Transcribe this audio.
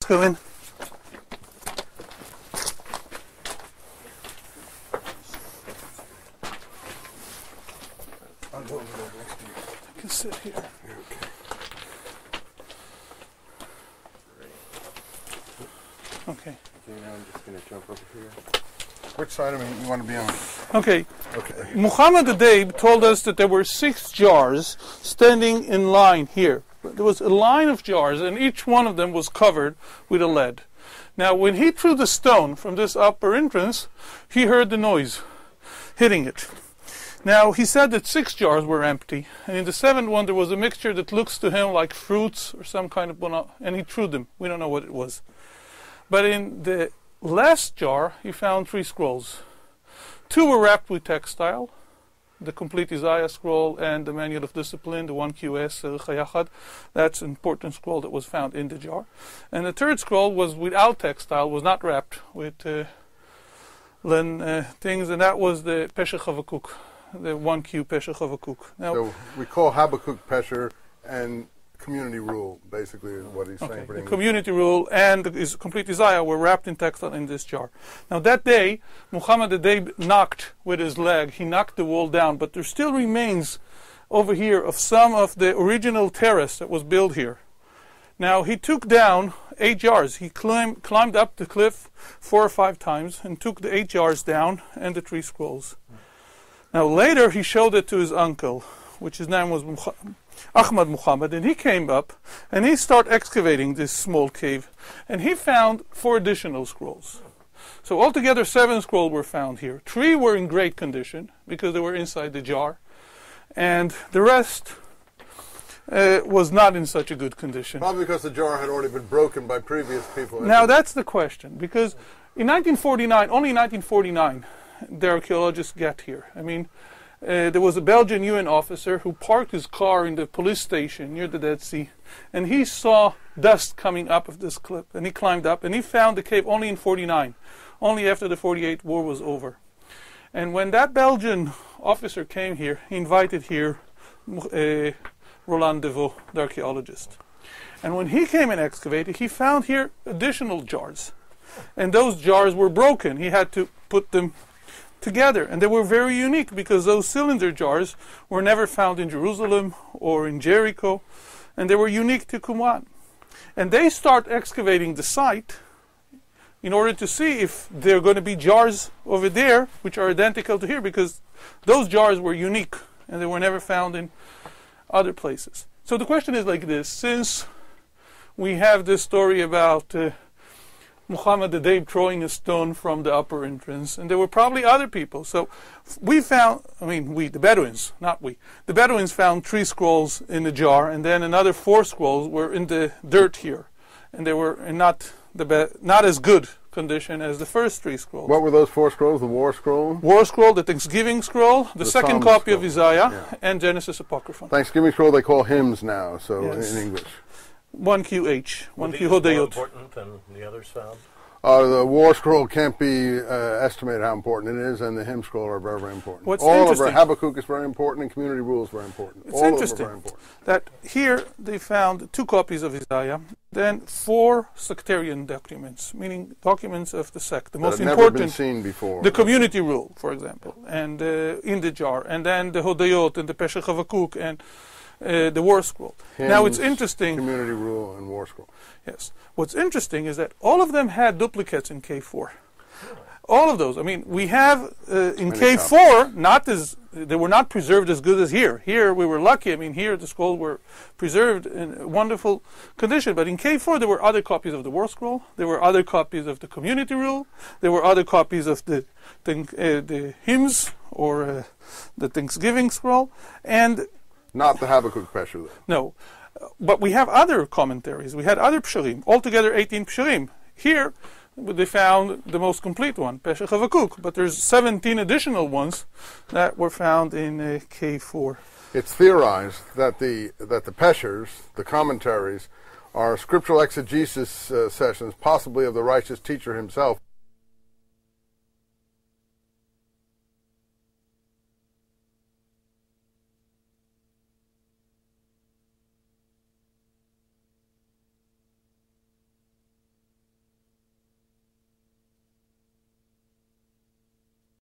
Go in. I'll go over there next to you. I can sit here. Okay. Okay, now I'm just going to jump over here. Which side of me you want to be on? Okay. Okay. Muhammad Adab told us that there were 6 jars standing in line here. There was a line of jars, and each one of them was covered with a lead. Now, when he threw the stone from this upper entrance, he heard the noise hitting it. Now, he said that 6 jars were empty, and in the 7th one there was a mixture that looks to him like fruits or some kind of banana, and he threw them. We don't know what it was. But in the last jar, he found 3 scrolls. 2 were wrapped with textile, the complete Isaiah scroll and the Manual of Discipline, the 1QS Chayachad. That's an important scroll that was found in the jar. And the 3rd scroll was without textile, was not wrapped with things, and that was the Peshach Havakuk, the 1Q Peshach Havakuk. Now, So we call Habakkuk Pesher and community rule, basically, is what he's saying. the community rule and the complete Isaiah were wrapped in textile in this jar. Now that day, Muhammad Adab knocked with his leg. He knocked the wall down, but there still remains over here of some of the original terrace that was built here. Now he took down 8 jars. He climbed up the cliff 4 or 5 times and took the 8 jars down and the 3 scrolls. Now later he showed it to his uncle, which his name was Ahmad Muhammad, and he came up and he started excavating this small cave, and he found 4 additional scrolls. So altogether 7 scrolls were found here. 3 were in great condition because they were inside the jar, and the rest was not in such a good condition. Probably because the jar had already been broken by previous people. Now that's the question, because in 1949, only in 1949, the archaeologists got here. I mean, there was a Belgian UN officer who parked his car in the police station near the Dead Sea, and he saw dust coming up of this cliff, and he climbed up, and he found the cave only in 49, only after the 48 war was over. And when that Belgian officer came here, he invited here Roland Devaux, the archaeologist. And when he came and excavated, he found here additional jars, and those jars were broken. He had to put them together, and they were very unique because those cylinder jars were never found in Jerusalem or in Jericho, and they were unique to Qumran. And they start excavating the site in order to see if there are going to be jars over there which are identical to here, because those jars were unique and they were never found in other places. So the question is like this: since we have this story about Muhammad Adab throwing a stone from the upper entrance, and there were probably other people. So we found, the Bedouins, not we. The Bedouins found 3 scrolls in the jar, and then another 4 scrolls were in the dirt here, and they were in not as good condition as the first 3 scrolls. What were those 4 scrolls? The War Scroll? War Scroll, the Thanksgiving Scroll, the second copy scroll of Isaiah, and Genesis Apocryphon. Thanksgiving Scroll they call hymns now, so Yes. in English. 1QH, 1Q more Hodayot. important than the others found? The War Scroll can't be estimated how important it is, and the hymn scroll are very, very important. What's all of interesting- Habakkuk is very important, and community rule is very important. It's all interesting of them are very important. that here they found 2 copies of Isaiah, then 4 sectarian documents, meaning documents of the sect, the most That have never been important, seen before. the community rule, for example, and in the jar, and then the Hodayot and the Peshach Havakuk and the War Scroll. Now it's Hymns, interesting. Community rule and War Scroll. Yes. What's interesting is that all of them had duplicates in K4. All of those. We have in Many K4, they were not preserved as good as here. Here we were lucky. Here the scrolls were preserved in wonderful condition. But in K4 there were other copies of the War Scroll. There were other copies of the Community Rule. There were other copies of the hymns or the Thanksgiving Scroll. And Not the Habakkuk Pesher, though. no. But we have other commentaries. We had other Psharim. Altogether 18 Psharim. Here they found the most complete one, Peshach Havakuk. But there's 17 additional ones that were found in K4. It's theorized that the Peshers, the commentaries, are scriptural exegesis sessions, possibly of the righteous teacher himself,